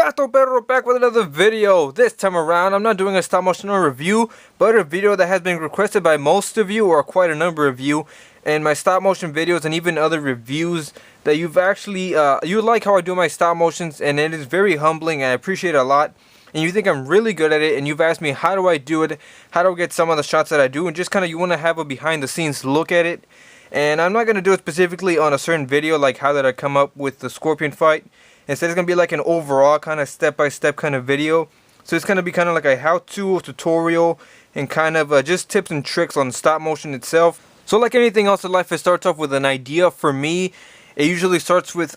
GatoPerro back with another video. This time around, I'm not doing a stop motion review, but a video that has been requested by most of you, or quite a number of you, and my stop motion videos and even other reviews that you've actually, you like how I do my stop motions, and it is very humbling and I appreciate it a lot. And you think I'm really good at it, and you've asked me how do I do it, how do I get some of the shots that I do, and just kind of you want to have a behind the scenes look at it. And I'm not going to do it specifically on a certain video like how did I come up with the scorpion fight. Instead, it's going to be like an overall kind of step-by-step kind of video. So it's going to be kind of like a how-to tutorial and kind of just tips and tricks on stop motion itself. So like anything else in life, it starts off with an idea. For me, it usually starts with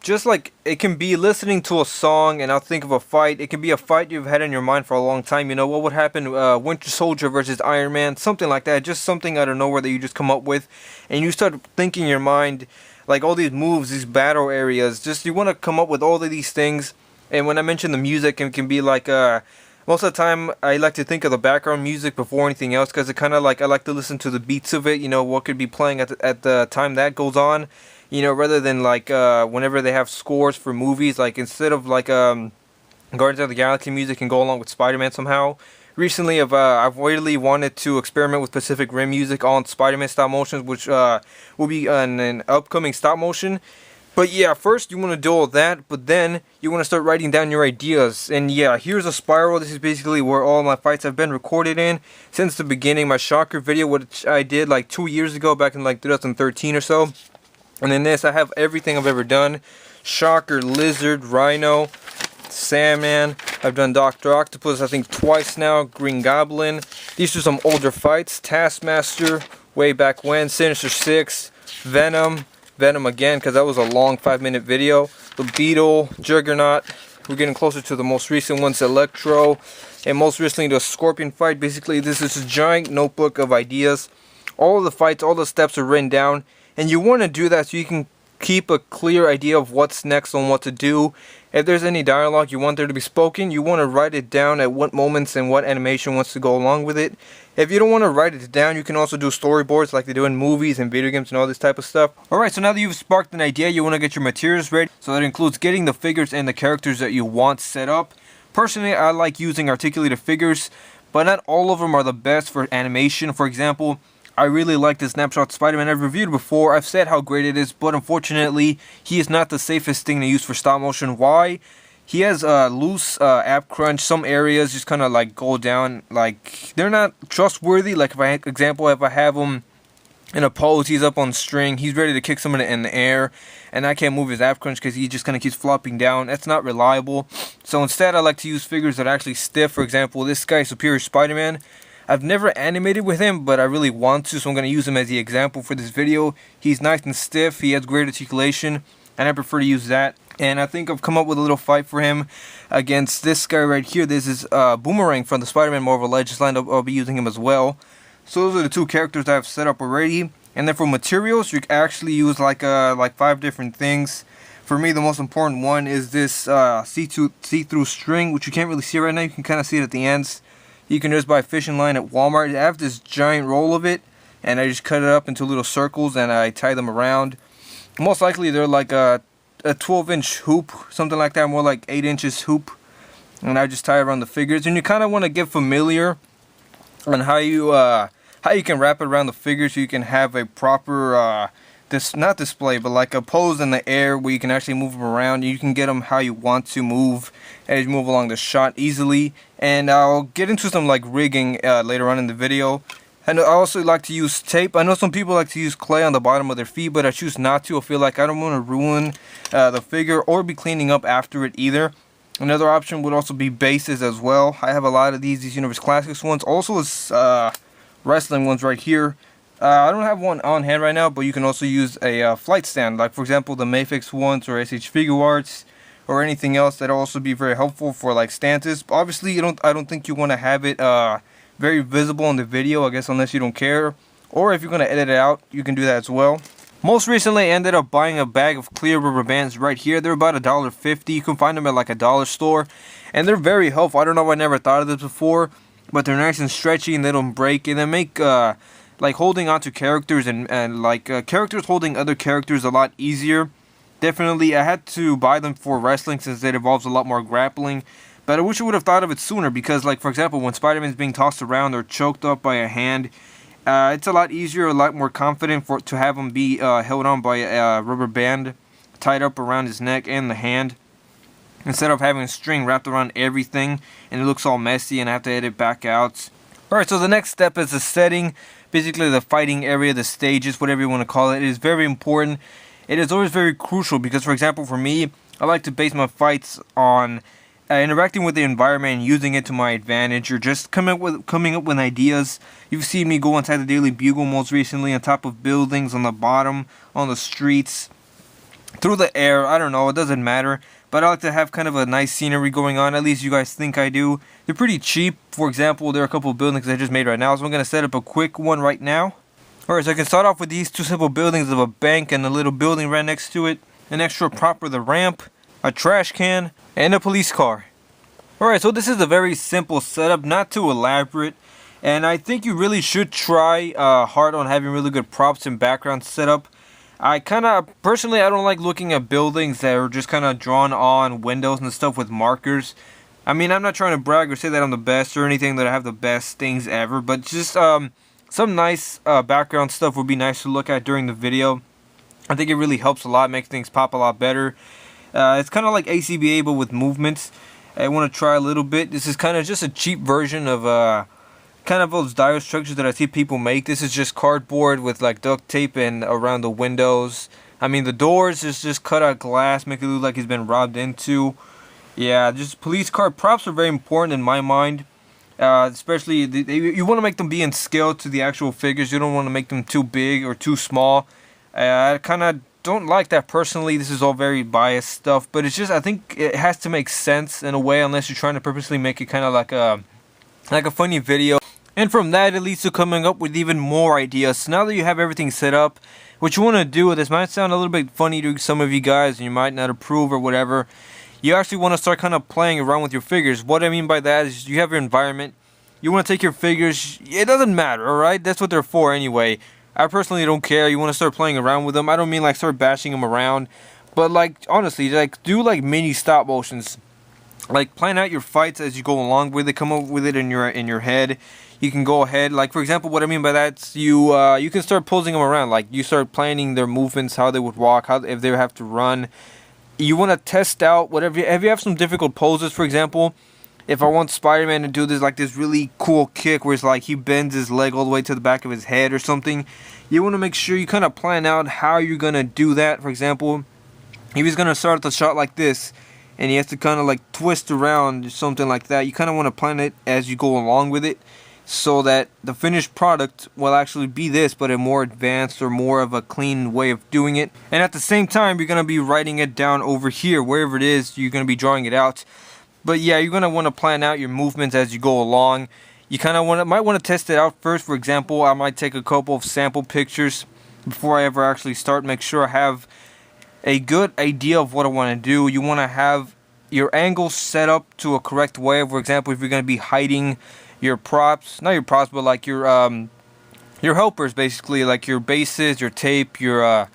just like it can be listening to a song and I'll think of a fight. It can be a fight you've had in your mind for a long time. You know, what would happen, Winter Soldier versus Iron Man, something like that. Just something out of nowhere that you just come up with. And you start thinking in your mind, like all these moves, these battle areas, just you want to come up with all of these things. And when I mention the music, it can be like, most of the time I like to think of the background music before anything else, because it kind of like, I like to listen to the beats of it, you know, what could be playing at the time that goes on, you know, rather than like, whenever they have scores for movies, like instead of like, Guardians of the Galaxy music can go along with Spider-Man somehow. Recently, I've really wanted to experiment with Pacific Rim music on Spider-Man stop motions, which will be an upcoming stop motion. But yeah, first you want to do all that, but then you want to start writing down your ideas. And yeah, here's a spiral. This is basically where all my fights have been recorded in since the beginning. My Shocker video, which I did like 2 years ago, back in like 2013 or so. And in this, I have everything I've ever done. Shocker, Lizard, Rhino, Sandman. I've done Dr. Octopus I think twice now. Green Goblin. These are some older fights. Taskmaster, way back when. Sinister Six. Venom again, because that was a long 5-minute video. The Beetle, Juggernaut. We're getting closer to the most recent ones, Electro. And most recently the Scorpion fight. Basically this is a giant notebook of ideas. All of the fights, all the steps are written down. And you want to do that so you can keep a clear idea of what's next on what to do. If there's any dialogue you want there to be spoken, you want to write it down at what moments and what animation wants to go along with it. If you don't want to write it down, you can also do storyboards like they do in movies and video games and all this type of stuff. Alright, so now that you've sparked an idea, you want to get your materials ready. So that includes getting the figures and the characters that you want set up. Personally, I like using articulated figures, but not all of them are the best for animation. For example, I really like the Snapshot Spider-Man I've reviewed before. I've said how great it is, but unfortunately, he is not the safest thing to use for stop motion. Why? He has loose app crunch. Some areas just kind of like go down, like they're not trustworthy. Like if I have him in a pose, he's up on string, he's ready to kick someone in the air, and I can't move his app crunch because he just kind of keeps flopping down. That's not reliable. So instead, I like to use figures that are actually stiff. For example, this guy, Superior Spider-Man. I've never animated with him, but I really want to, so I'm going to use him as the example for this video. He's nice and stiff, he has great articulation, and I prefer to use that. And I think I've come up with a little fight for him against this guy right here. This is Boomerang from the Spider-Man Marvel Legends line. I'll be using him as well. So those are the two characters I have set up already. And then for materials, you can actually use like 5 different things. For me, the most important one is this see-through string, which you can't really see right now. You can kind of see it at the ends. You can just buy a fishing line at Walmart. I have this giant roll of it, and I just cut it up into little circles and I tie them around. Most likely they're like a 12-inch hoop, something like that, more like 8 inches hoop. And I just tie around the figures. And you kind of want to get familiar on how you can wrap it around the figures so you can have a proper not display, but like a pose in the air where you can actually move them around. You can get them how you want to move as you move along the shot easily. And I'll get into some like rigging later on in the video. And I also like to use tape. I know some people like to use clay on the bottom of their feet, but I choose not to. I feel like I don't want to ruin the figure or be cleaning up after it either. Another option would also be bases as well. I have a lot of these Universe Classics ones. Also is wrestling ones right here. I don't have one on hand right now, but you can also use a flight stand, like for example the Mayfix ones or SH Figure Arts or anything else. That'll also be very helpful for like stances. Obviously, I don't think you want to have it very visible in the video, I guess, unless you don't care. Or if you're going to edit it out, you can do that as well. Most recently, I ended up buying a bag of clear rubber bands right here. They're about $1.50. You can find them at like a dollar store, and they're very helpful. I don't know if I never thought of this before, but they're nice and stretchy and they don't break, and they make like holding on to characters and like characters holding other characters a lot easier. Definitely, I had to buy them for wrestling since it involves a lot more grappling. But I wish I would have thought of it sooner because, like, for example, when Spider-Man's being tossed around or choked up by a hand, it's a lot easier, a lot more confident to have him be held on by a rubber band tied up around his neck and the hand, instead of having a string wrapped around everything and it looks all messy and I have to edit back out. Alright, so the next step is the setting, basically the fighting area, the stages, whatever you want to call it. It is very important. It is always very crucial because, for example, for me, I like to base my fights on interacting with the environment and using it to my advantage, or just coming up with ideas. You've seen me go inside the Daily Bugle most recently, on top of buildings, on the bottom, on the streets, through the air. I don't know, it doesn't matter. But I like to have kind of a nice scenery going on. At least you guys think I do. They're pretty cheap. For example, there are a couple of buildings I just made right now, so I'm going to set up a quick one right now. Alright, so I can start off with these two simple buildings of a bank and a little building right next to it. An extra prop for the ramp, a trash can, and a police car. Alright, so this is a very simple setup, not too elaborate. And I think you really should try hard on having really good props and background setup. Personally, I don't like looking at buildings that are just kind of drawn on windows and stuff with markers. I mean, I'm not trying to brag or say that I'm the best or anything, that I have the best things ever, but just some nice background stuff would be nice to look at during the video. I think it really helps a lot, makes things pop a lot better. It's kind of like ACBA, but with movements. I want to try a little bit. This is kind of just a cheap version of kind of those dial structures that I see people make. This is just cardboard with like duct tape and around the windows. I mean, the doors is just cut out glass, make it look like he's been robbed into. Yeah, just police car props are very important in my mind. Especially, you want to make them be in scale to the actual figures. You don't want to make them too big or too small. I kind of don't like that personally. This is all very biased stuff, but it's just, I think it has to make sense in a way, unless you're trying to purposely make it kind of like a funny video. And from that, it leads to coming up with even more ideas. So now that you have everything set up, what you want to do, this might sound a little bit funny to some of you guys, and you might not approve or whatever. You actually want to start kind of playing around with your figures. What I mean by that is you have your environment. You want to take your figures. It doesn't matter, alright? That's what they're for anyway. I personally don't care. You want to start playing around with them. I don't mean like start bashing them around. But like, honestly, like do like mini stop motions. Like plan out your fights as you go along with it. Come up with it in your head. You can go ahead. Like for example, what I mean by that is you can start posing them around. Like you start planning their movements, how they would walk, how if they have to run. You want to test out whatever. If you have some difficult poses, for example, if I want Spider-Man to do this like this really cool kick where it's like he bends his leg all the way to the back of his head or something, you want to make sure you kind of plan out how you're gonna do that. For example, if he's gonna start the shot like this and he has to kind of like twist around or something like that, you kind of want to plan it as you go along with it, so that the finished product will actually be this, but a more advanced or more of a clean way of doing it. And at the same time, you're going to be writing it down over here, wherever it is, you're going to be drawing it out. But yeah, you're going to want to plan out your movements as you go along. You kind of might want to test it out first. For example, I might take a couple of sample pictures before I ever actually start. Make sure I have a good idea of what I want to do. You want to have your angles set up to a correct way. For example, if you're going to be hiding your props, not your props, but like your helpers, basically, like your bases, your tape, your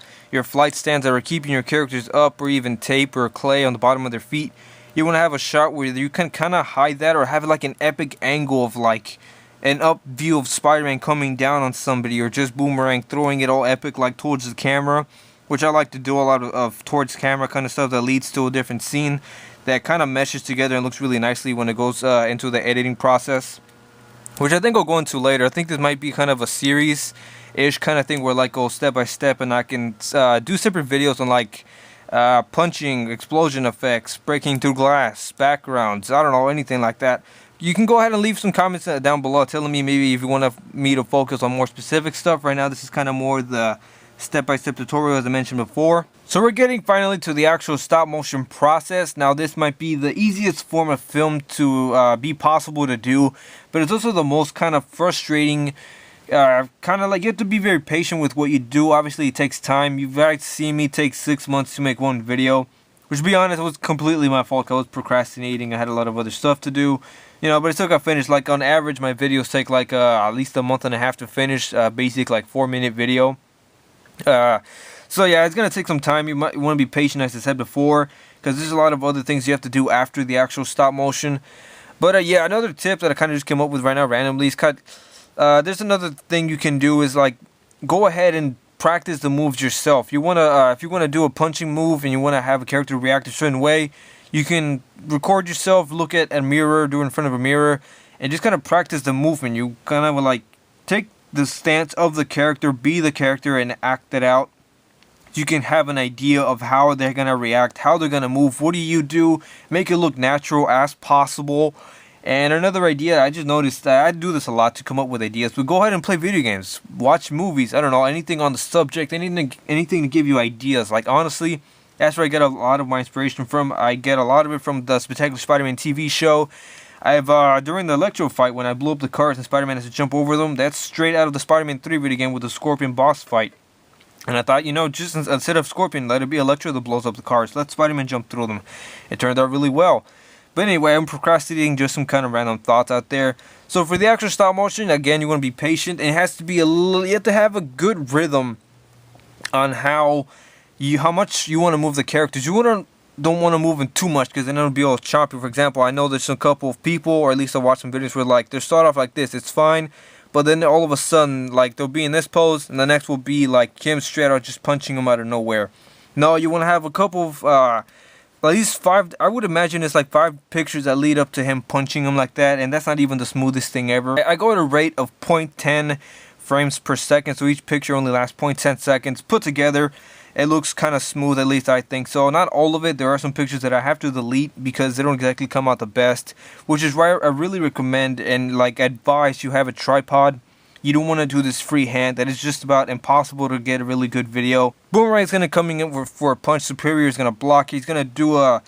flight stands that are keeping your characters up, or even tape or clay on the bottom of their feet. You want to have a shot where you can kind of hide that, or have like an epic angle of like an up view of Spider-Man coming down on somebody, or just Boomerang throwing it all epic like towards the camera, which I like to do a lot of towards camera kind of stuff that leads to a different scene that kind of meshes together and looks really nicely when it goes into the editing process, which I think I'll go into later. I think this might be kind of a series-ish kind of thing where like go step by step, and I can do separate videos on like punching, explosion effects, breaking through glass, backgrounds, I don't know, anything like that. You can go ahead and leave some comments down below telling me maybe if you want me to focus on more specific stuff. Right now this is kind of more the step-by-step tutorial as I mentioned before. So we're getting finally to the actual stop motion process. Now this might be the easiest form of film to be possible to do, but it's also the most kind of frustrating. Kind of like you have to be very patient with what you do. Obviously it takes time. You've guys seen me take 6 months to make one video, which, to be honest, was completely my fault. I was procrastinating. I had a lot of other stuff to do, you know, but it still got finished. Like on average my videos take like at least a month and a half to finish. Basic like 4-minute video. So yeah, it's gonna take some time. You might want to be patient, as I said before, because there's a lot of other things you have to do after the actual stop motion. But yeah, another tip that I kind of just came up with right now randomly is there's another thing you can do is like go ahead and practice the moves yourself. You wanna if you wanna do a punching move and you wanna have a character react a certain way, you can record yourself, look at a mirror, do it in front of a mirror, and just kind of practice the movement. You kind of like take the stance of the character, be the character, and act it out. You can have an idea of how they're gonna react, how they're gonna move. What do you do? Make it look natural as possible. And another idea, I just noticed that I do this a lot to come up with ideas, but go ahead and play video games, watch movies, I don't know, anything on the subject, anything to give you ideas. Like honestly, that's where I get a lot of my inspiration from. I get a lot of it from the Spectacular Spider-Man TV show. I've during the Electro fight when I blew up the cars and Spider-Man has to jump over them, that's straight out of the Spider-Man 3 video game with the Scorpion boss fight. And I thought, you know, just instead of Scorpion, let it be Electro that blows up the cars. Let Spider-Man jump through them. It turned out really well. But anyway, I'm procrastinating, just some kind of random thoughts out there. So for the actual stop motion, again, you want to be patient. And it has to be you have to have a good rhythm on how much you want to move the characters. You don't want to move them too much, because then it'll be all choppy. For example, I know there's a couple of people, or at least I watched some videos where like they start off like this, it's fine. But then all of a sudden, like, they'll be in this pose, and the next will be, like, him straight out just punching him out of nowhere. No, you want to have a couple of, at least 5, I would imagine it's like 5 pictures that lead up to him punching him like that, and that's not even the smoothest thing ever. I go at a rate of 0.10 frames per second, so each picture only lasts 0.10 seconds. Put together, it looks kind of smooth, at least I think so. Not all of it. There are some pictures that I have to delete because they don't exactly come out the best, which is why I really recommend and like advise you have a tripod. You don't want to do this freehand. That is just about impossible to get a really good video. Boomerang's going to come in for a punch. Superior is going to block. He's going to do a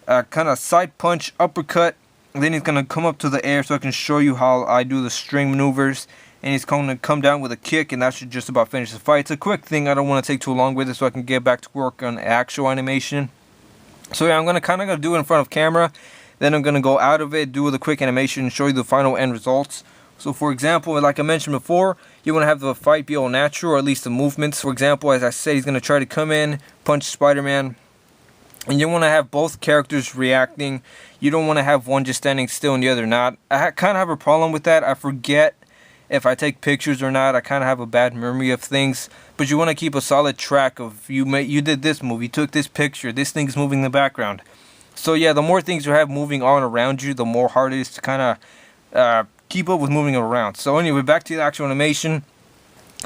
kind of side punch, uppercut. And then he's going to come up to the air so I can show you how I do the string maneuvers. And he's going to come down with a kick, and that should just about finish the fight. It's a quick thing. I don't want to take too long with it so I can get back to work on actual animation. So yeah, I'm going to kind of do it in front of camera. Then I'm going to go out of it, do the quick animation, and show you the final end results. So for example, like I mentioned before, you want to have the fight be all natural, or at least the movements. For example, as I said, he's going to try to come in, punch Spider-Man. And you want to have both characters reacting. You don't want to have one just standing still and the other not. I kind of have a problem with that. I forget if I take pictures or not. I kind of have a bad memory of things, but you want to keep a solid track of you did this move, you took this picture, this thing's moving in the background. So yeah, the more things you have moving on around you, the more hard it is to kind of keep up with moving around. So anyway, back to the actual animation.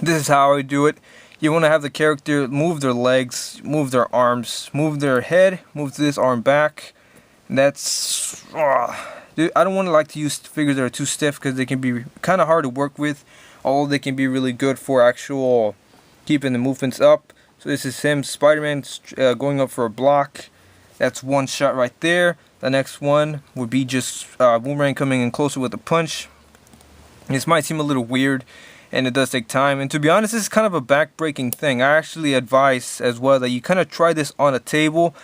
This is how I do it. You want to have the character move their legs, move their arms, move their head, move this arm back. That's dude, I don't want to use figures that are too stiff because they can be kind of hard to work with. Although they can be really good for actual keeping the movements up. So this is him, Spider-Man, going up for a block. That's one shot right there. The next one would be just Boomerang coming in closer with a punch. This might seem a little weird, and it does take time. And to be honest, this is kind of a back-breaking thing. I actually advise as well that you kind of try this on a table.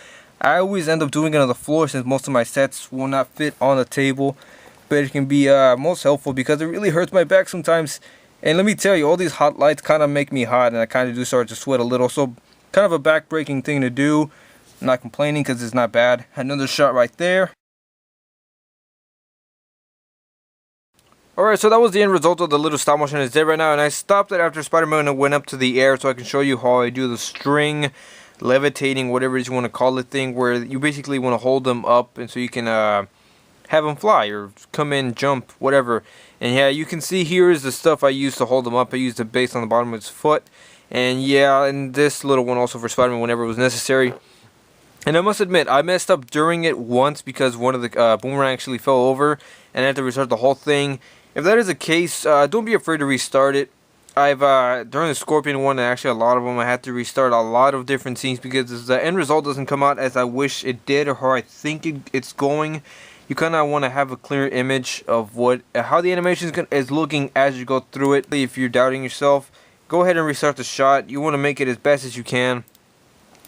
I always end up doing it on the floor since most of my sets will not fit on a table. But it can be most helpful because it really hurts my back sometimes. And let me tell you, all these hot lights kind of make me hot, and I kind of do start to sweat a little. So kind of a back-breaking thing to do. I'm not complaining because it's not bad. Another shot right there. Alright, so that was the end result of the little stop motion it's there right now, and I stopped it after Spider-Man went up to the air so I can show you how I do the string, levitating, whatever you want to call it thing, where you basically want to hold them up and so you can have them fly or come in, jump, whatever. And yeah, you can see here is the stuff I used to hold them up. I used the base on the bottom of his foot, and yeah, and this little one also for Spider-Man whenever it was necessary. And I must admit, I messed up during it once because one of the Boomerang actually fell over and I had to restart the whole thing. If that is the case, don't be afraid to restart it. I've during the Scorpion one, and actually a lot of them, I had to restart a lot of different scenes because the end result doesn't come out as I wish it did or how I think it's going. You kind of want to have a clear image of how the animation is looking as you go through it. If you're doubting yourself, go ahead and restart the shot. You want to make it as best as you can.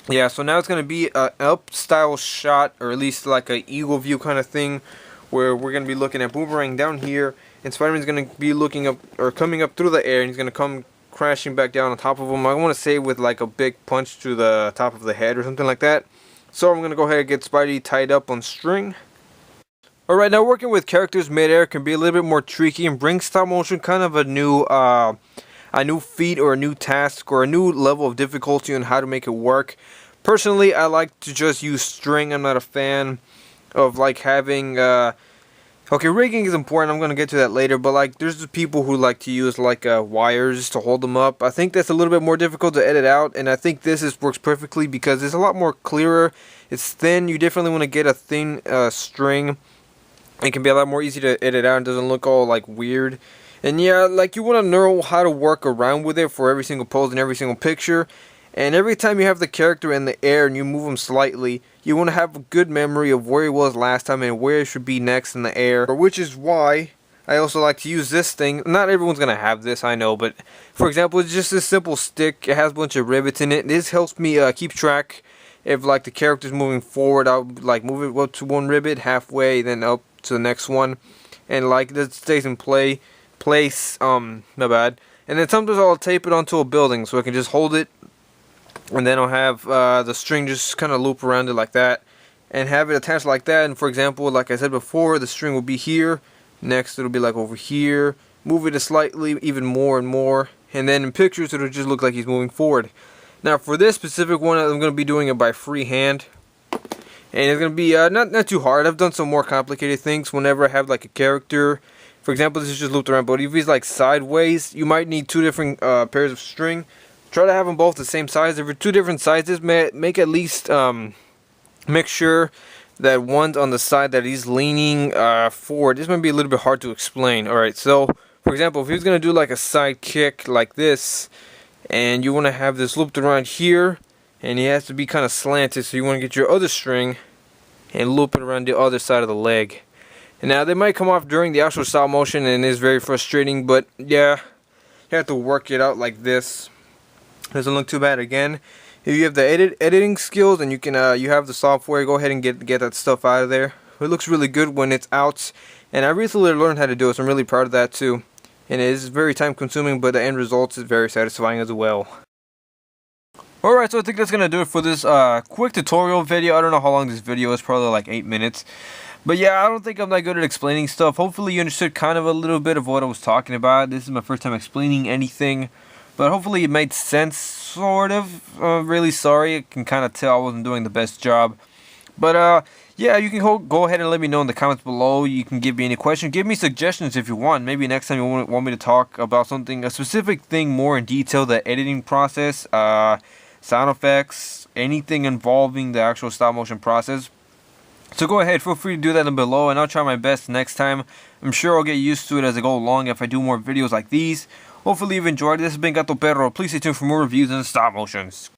Yeah, so now it's going to be an up style shot, or at least like an eagle view kind of thing, where we're going to be looking at Boomerang down here, and Spider-Man's going to be looking up or coming up through the air, and he's going to come crashing back down on top of him. I want to say with like a big punch to the top of the head or something like that. So I'm going to go ahead and get Spidey tied up on string. Alright, now working with characters midair can be a little bit more tricky and bring stop motion kind of a new feat or a new task or a new level of difficulty on how to make it work. Personally, I like to just use string. I'm not a fan of like having okay, rigging is important. I'm going to get to that later, but like there's the people who like to use like wires to hold them up. I think that's a little bit more difficult to edit out, and I think this works perfectly because it's a lot more clearer. It's thin. You definitely want to get a thin string. It can be a lot more easy to edit out and doesn't look all like weird. And yeah, like you want to know how to work around with it for every single pose and every single picture. And every time you have the character in the air and you move him slightly, you want to have a good memory of where he was last time and where he should be next in the air. Which is why I also like to use this thing. Not everyone's going to have this, I know, but for example, it's just this simple stick. It has a bunch of rivets in it. This helps me keep track if like the character's moving forward. I'll like move it up to one rivet halfway, then up to the next one, and like this stays in place, my bad. And then sometimes I'll tape it onto a building so I can just hold it, and then I'll have the string just kind of loop around it like that, and have it attached like that. And for example, like I said before, the string will be here, next it'll be like over here, move it slightly even more and more, and then in pictures it'll just look like he's moving forward. Now for this specific one, I'm going to be doing it by freehand. And it's going to be not too hard. I've done some more complicated things whenever I have like a character. For example, this is just looped around, but if he's like sideways, you might need two different pairs of string. Try to have them both the same size. If they're two different sizes, make at least make sure that one's on the side that he's leaning forward. This might be a little bit hard to explain. Alright, so for example, if he's going to do like a side kick like this, and you want to have this looped around here, and he has to be kind of slanted, so you want to get your other string and loop it around the other side of the leg. And now they might come off during the actual stop motion and it is very frustrating, but yeah, you have to work it out like this. Doesn't look too bad. Again, if you have the editing skills and you can you have the software, go ahead and get that stuff out of there. It looks really good when it's out, and I recently learned how to do it, so I'm really proud of that too. And it is very time consuming, but the end result is very satisfying as well. Alright, so I think that's going to do it for this quick tutorial video. I don't know how long this video is, probably like 8 minutes. But yeah, I don't think I'm that good at explaining stuff. Hopefully you understood kind of a little bit of what I was talking about. This is my first time explaining anything. But hopefully it made sense, sort of. Really sorry, I can kind of tell I wasn't doing the best job. But yeah, you can go ahead and let me know in the comments below. You can give me any questions. Give me suggestions if you want. Maybe next time you want me to talk about something, a specific thing more in detail, the editing process, sound effects, anything involving the actual stop motion process. So go ahead, feel free to do that down below, and I'll try my best next time. I'm sure I'll get used to it as I go along if I do more videos like these. Hopefully you've enjoyed. This has been GatoPerro. Please stay tuned for more reviews and stop motions.